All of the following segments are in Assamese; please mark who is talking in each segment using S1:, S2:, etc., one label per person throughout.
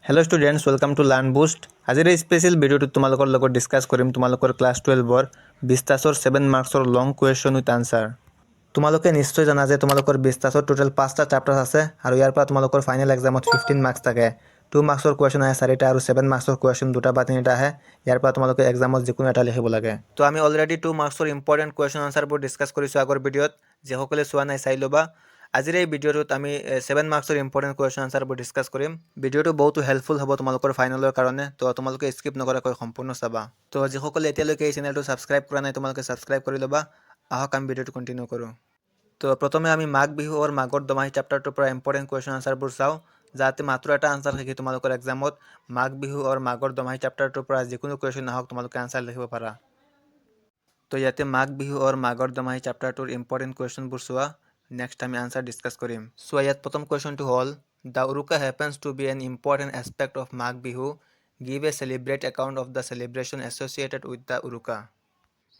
S1: Hello' students, welcome to learn boost. আজিৰ এই স্পেচিয়েল ভিডিঅ'টোত তোমালোকৰ লগত ডিছকাছ কৰিম তোমালোকৰ ক্লাছ 12ৰ 20 টাছৰ 7 মাৰ্কছৰ লং কুৱেশ্যন উইথ আনচাৰ। তোমালোকে নিশ্চয় জানা যে তোমালোকৰ 20 টাছৰ টোটেল 5টা চেপ্টাৰ আছে আৰু ইয়াৰ পৰা তোমালোকৰ ফাইনেল এক্সামত 15 মাৰ্কছ থাকে। 2 মাৰ্কছৰ কুৱেশ্যন আহে 4টা আৰু 7 মাৰ্কছৰ কুৱেশ্যন 2টা বা 3টা আহে। ইয়াৰ পৰা তোমালোকে এক্সামত যিকোনো এটা লিখিব লাগে। তো আমি অলৰেডি 2 মাৰ্কছৰ ইম্পৰ্টেণ্ট কুৱেশ্যন আনচাৰবোৰ ডিছকাছ কৰিছোঁ আগৰ ভিডিঅ'ত। যিসকলে চোৱা নাই চাই ল'বা। আজিৰ এই ভিডিঅ'টোত আমি 7 মাৰ্কছৰ ইম্পৰ্টেণ্ট কুৱেশ্যন আনচাৰবোৰ ডিছকাছ কৰিম। ভিডিঅ'টো বহুতো হেল্পফুল হ'ব তোমালোকৰ ফাইনেলৰ কাৰণে, তো তোমালোকে স্কিপ নকৰাকৈ সম্পূৰ্ণ চাবা। তো যিসকলে এতিয়ালৈকে এই চেনেলটো ছাবস্ক্ৰাইব কৰা নাই তোমালোকে ছাবস্ক্ৰাইব কৰি ল'বা। আহক আমি ভিডিঅ'টো কণ্টিনিউ কৰোঁ। তো প্ৰথমে আমি মাঘ বিহু আৰু মাঘৰ দমাহী চেপ্টাৰটোৰ পৰা ইম্পৰ্টেণ্ট কুৱেশ্যন আনচাৰবোৰ চাওঁ, যাতে মাত্ৰ এটা আনচাৰ শিকি তোমালোকৰ এক্সামত মাঘ বিহু আৰু মাঘৰ দমাহী চেপ্টাৰটোৰ পৰা যিকোনো কুৱেশ্যন আহক তোমালোকে আনচাৰ লিখিব পাৰা। তো ইয়াতে মাঘ বিহু আৰু মাঘৰ দমাহী চেপ্টাৰটোৰ ইম্পৰ্টেণ্ট কুৱেশ্যনবোৰ চোৱা। নেক্সট আমি আনচাৰ ডিছকাছ কৰিম। চোৱা, ইয়াত প্ৰথম কুৱেশ্যনটো হ'ল the Uruka happens to be an important aspect of Magh Bihu, give a celebrate account of the celebration associated with the Uruka.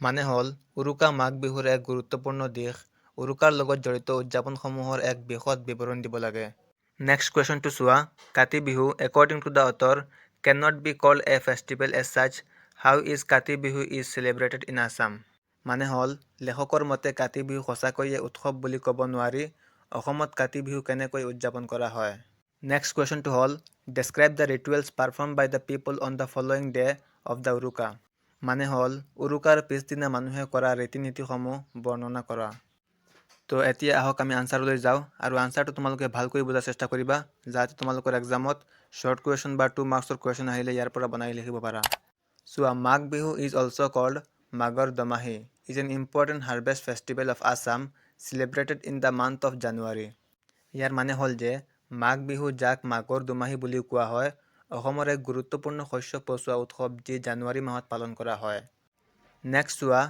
S1: মানে হ'ল উৰুকা মাঘ বিহুৰ এক গুৰুত্বপূৰ্ণ দিশ, উৰুকাৰ লগত জড়িত উদযাপনসমূহৰ এক বিশদ বিৱৰণ দিব লাগে। নেক্সট কুৱেশ্যনটো চোৱা, Kati Bihu according to the author can not be called a festival as such, how is Kati Bihu is celebrated in Assam. মানে হ'ল লেখকৰ মতে কাতি বিহু সঁচাকৈয়ে উৎসৱ বুলি ক'ব নোৱাৰি, অসমত কাতি বিহু কেনেকৈ উদযাপন কৰা হয়। নেক্সট কুৱেশ্যনটো হ'ল describe the rituals perform by the people on the following day of the Uruka. মানে হ'ল উৰুকাৰ পিছদিনা মানুহে কৰা ৰীতি নীতিসমূহ বৰ্ণনা কৰা। তো এতিয়া আহক আমি আনচাৰলৈ যাওঁ আৰু আনচাৰটো তোমালোকে ভালকৈ বুজাৰ চেষ্টা কৰিবা, যাতে তোমালোকৰ এক্সামত শ্বৰ্ট কুৱেশ্যন বা 2 মাৰ্কছৰ কুৱেশ্যন আহিলে ইয়াৰ পৰা বনাই লিখিব পাৰা। চোৱা, Magh Bihu is also' called মাঘৰ Domahi is an important harvest festival of Assam celebrated in the month of January. ইয়াৰ মানে হ'ল যে মাঘ বিহু, যাক মাঘৰ দুমাহী বুলিও কোৱা হয়, অসমৰ এক গুৰুত্বপূৰ্ণ শস্য পচোৱা উৎসৱ যি জানুৱাৰী মাহত পালন কৰা হয়। নেক্সট চোৱা,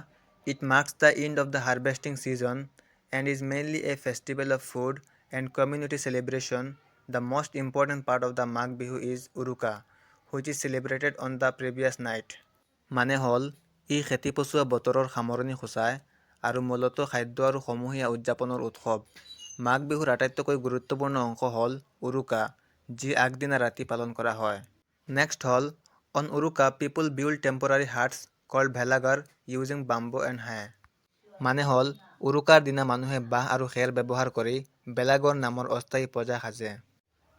S1: it marks the and of the harvesting season and is mainly a festival of food and community celebration. The most important part of the Magh Bihu is Uruka, which is celebrated on the previous night. মানে হ'ল ই খেতি পচোৱা বতৰৰ সামৰণি সূচায় আৰু মূলতঃ খাদ্য আৰু সমূহীয়া উদযাপনৰ উৎসৱ। মাঘ বিহুৰ আটাইতকৈ গুৰুত্বপূৰ্ণ অংশ হ'ল উৰুকা, যি আগদিনা ৰাতি পালন কৰা হয়। নেক্সট হ'ল on Uruka people build temporary huts called ভেলাঘৰ ইউজিং বাম্বো এণ্ড হে। মানে হ'ল উৰুকাৰ দিনা মানুহে বাঁহ আৰু খেৰ ব্যৱহাৰ কৰি ভেলাঘৰ নামৰ অস্থায়ী পজা সাজে।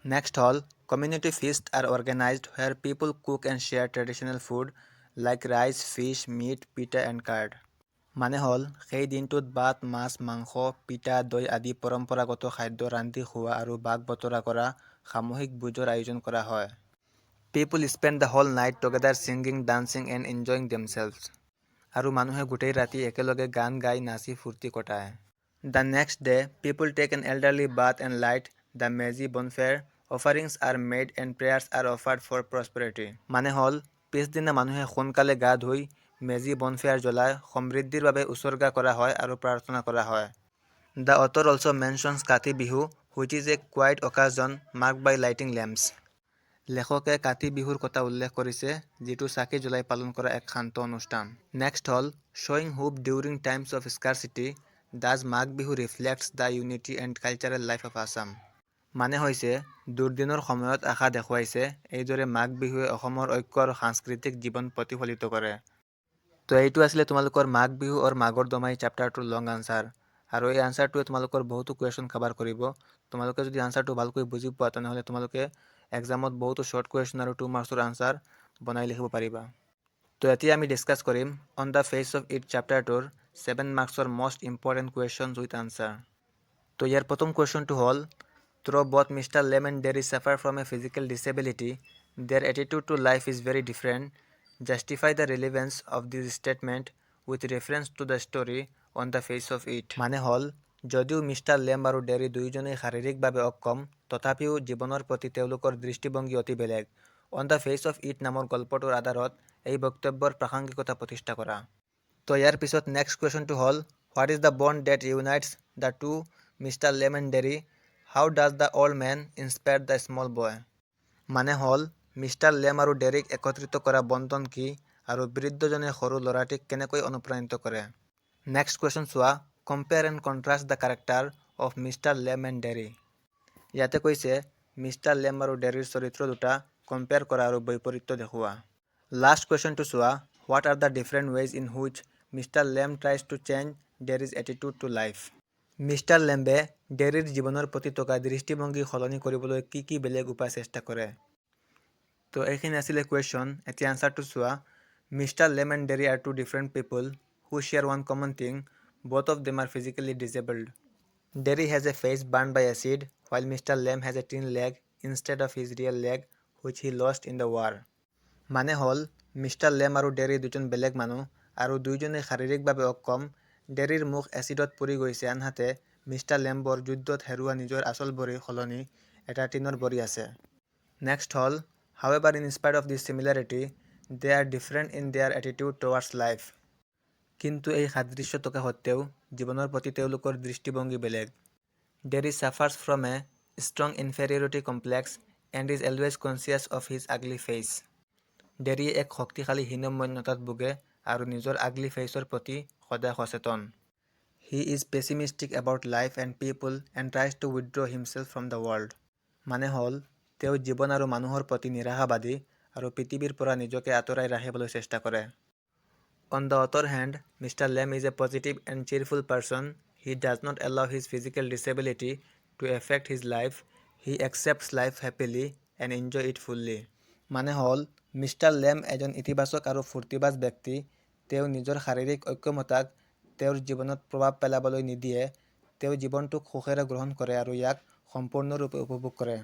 S1: নেক্সট হ'ল কমিউনিটি ফিষ্ট আৰ organized where people cook and share traditional food like rice, fish, meat, pitha and curd. মানে হ'ল সেই দিনটোত ভাত, মাছ, মাংস, পিঠা, দৈ আদি পৰম্পৰাগত খাদ্য ৰান্ধি খোৱা আৰু ভাগ বতৰা কৰা সামূহিক ভোজৰ আয়োজন কৰা হয়। People spend the whole night together singing, dancing and enjoying themselves. আৰু মানুহে গোটেই ৰাতি একেলগে গান গাই নাচি ফূৰ্তি কটায়। The next day people take an elderly bath and light the Meji bonfire, offerings are made and prayers are offered for prosperity. মানে হ'ল পিছদিনা মানুহে সোনকালে গা ধুই মেজি বনফেয়াৰ জ্বলাই সমৃদ্ধিৰ বাবে উচৰ্গা কৰা হয় আৰু প্ৰাৰ্থনা কৰা হয়। The author also' mentions Kati Bihu which is a quiet occasion marked by lighting lamps. লেখকে কাতি বিহুৰ কথা উল্লেখ কৰিছে, যিটো চাকি জ্বলাই পালন কৰা এক শান্ত অনুষ্ঠান। নেক্সট হ'ল শ্বয়িং hope during times of scarcity does Magh Bihu reflects the unity and cultural life of Assam. মানে হৈছে দুৰ্দিনৰ সময়ত আশা দেখুৱাইছে, এইদৰে মাঘ বিহুৱে অসমৰ ঐক্য আৰু সাংস্কৃতিক জীৱন প্ৰতিফলিত কৰে। তো এইটো আছিলে তোমালোকৰ মাঘ বিহু আৰু মাঘৰ দমাহী চেপ্টাৰটোৰ লং আনচাৰ। আৰু এই আনচাৰটোৱে তোমালোকৰ বহুতো কুৱেশ্যন কভাৰ কৰিব। তোমালোকে যদি আনচাৰটো ভালকৈ বুজি পোৱা তেনেহ'লে তোমালোকে এক্সামত বহুতো শ্বৰ্ট কুৱেশ্যন আৰু 2 মাৰ্কছৰ আনচাৰ বনাই লিখিব পাৰিবা। তো এতিয়া আমি ডিছকাছ কৰিম on the face of it চেপ্টাৰটোৰ 7 মাৰ্কছৰ most important questions with answer. তো ইয়াৰ প্ৰথম কুৱেশ্যনটো হ'ল through' both Mr Lamb and Derry suffer from a physical disability, their attitude to life is very different, justify the relevance of this statement with reference to the story on the face of it. মানে হ'ল যদিও মিষ্টাৰ লেম আৰু ডেৰী দুয়োজনেই শাৰীৰিকভাৱে অক্ষম, তথাপিও জীৱনৰ প্ৰতি তেওঁলোকৰ দৃষ্টিভংগী অতি বেলেগ। On the face of it নামৰ গল্পটোৰ আধাৰত এই বক্তব্যৰ প্ৰাসংগিকতা প্ৰতিষ্ঠা কৰা। তো ইয়াৰ পিছত নেক্সট কুৱেশ্যনটো হ'ল what is the bond that unites the two Mr Lamb and Derry, how does the old man inspire the small boy. মানে হ'ল মিষ্টাৰ লেম আৰু ডেৰীক একত্ৰিত কৰা বন্ধন কি আৰু বৃদ্ধজনে সৰু ল'ৰাটিক কেনেকৈ অনুপ্ৰাণিত কৰে। নেক্সট কুৱেশ্যন চোৱা, compare and contrast the character of mister Lamb and dairy. ইয়াতে কৈছে মিষ্টাৰ লেম আৰু ডেৰীৰ চৰিত্ৰ দুটা কম্পেয়াৰ কৰা আৰু বৈপৰীত্য দেখুওৱা। লাষ্ট কুৱেশ্যনটো চোৱা, what are the different ways in which Mr Lamb tries to change Derry's attitude to life. Mr লেম্বে ডেৰিৰ জীৱনৰ প্ৰতি থকা দৃষ্টিভংগী সলনি কৰিবলৈ কি বেলেগ উপায় চেষ্টা কৰে। তো এইখিনি আছিলে কুৱেশ্যন। এতিয়া আনচাৰটো চোৱা। Mister Lamb and Derry are two different people who share one common thing, both of them are physically disabled. Derry has a face burned by acid, while Mr. Lem has a tin leg instead of his real leg, which he lost in the war. মানে হ'ল মিষ্টাৰ লেম আৰু ডেৰী দুজন বেলেগ মানুহ আৰু দুয়োজনেই শাৰীৰিকভাৱে অক্ষম। ডেৰীৰ মুখ এচিডত পৰি গৈছে, আনহাতে মিষ্টাৰ লেম্বৰ যুদ্ধত হেৰুওৱা নিজৰ আচল ভৰিৰ সলনি এটা টিনৰ ভৰি আছে। নেক্সট হ'ল, however in spite of this similarity, they are different in their attitude towards life. কিন্তু এই সাদৃশ্য থকা সত্ত্বেও জীৱনৰ প্ৰতি তেওঁলোকৰ দৃষ্টিভংগী বেলেগ। Derry suffers from a strong inferiority complex and is always conscious of his ugly face. ডেৰীয়ে এক শক্তিশালী হীনমন্যতাত ভোগে আৰু নিজৰ আগলি ফেইচৰ প্ৰতি সদায় সচেতন। He is pessimistic about life and people and tries to withdraw himself from the world. মানে হ'ল তেওঁ জীৱন আৰু মানুহৰ প্ৰতি নিৰাশাবাদী আৰু পৃথিৱীৰ পৰা নিজকে আঁতৰাই ৰাখিবলৈ চেষ্টা কৰে। On the other hand, Mr. Lem is a positive and cheerful person. He does not allow his physical disability to affect his life. He accepts life happily and enjoy it fully. মানে হ'ল মিষ্টাৰ লেম এজন ইতিবাচক আৰু ফূৰ্তিবাজ ব্যক্তি। তেওঁ নিজৰ শাৰীৰিক অক্ষমতাক তেওঁৰ জীৱনত প্ৰভাৱ পেলাবলৈ নিদিয়ে। তেওঁ জীৱনটোক সুখেৰে গ্ৰহণ কৰে আৰু ইয়াক সম্পূৰ্ণৰূপে উপভোগ কৰে।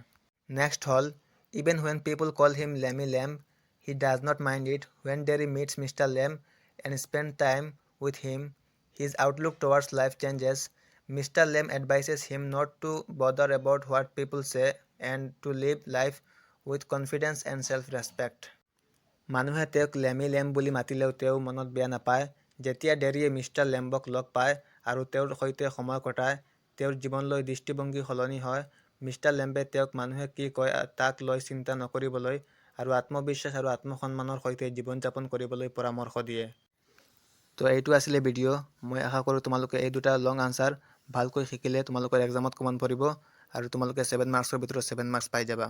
S1: নেক্সট হ'ল, even when people call him Lemmy Lamb, he does not mind it. When Derry meets Mr. Lem and spend time with him, his outlook towards life changes. Mr. Lem advises him not to bother about what people say and to live life with confidence and self-respect. মানুহে তেওঁক লেমি লেম বুলি মাতিলেও তেওঁ মনত বেয়া নাপায়। যেতিয়া ডেৰীয়ে মিষ্টাৰ লেম্বক লগ পায় আৰু তেওঁৰ সৈতে সময় কটায়, তেওঁৰ জীৱনলৈ দৃষ্টিভংগী সলনি হয়। মিষ্টাৰ লেম্বে তেওঁক মানুহে কি কয় তাক লৈ চিন্তা নকৰিবলৈ আৰু আত্মবিশ্বাস আৰু আত্মসন্মানৰ সৈতে জীৱন যাপন কৰিবলৈ পৰামৰ্শ দিয়ে। তো এইটো আছিলে ভিডিঅ'। মই আশা কৰোঁ তোমালোকে এই দুটা লং আনচাৰ ভালকৈ শিকিলে তোমালোকৰ এক্সামত কমন পৰিব আৰু তোমালোকে 7 মাৰ্কছৰ ভিতৰত 7 মাৰ্কছ পাই যাবা।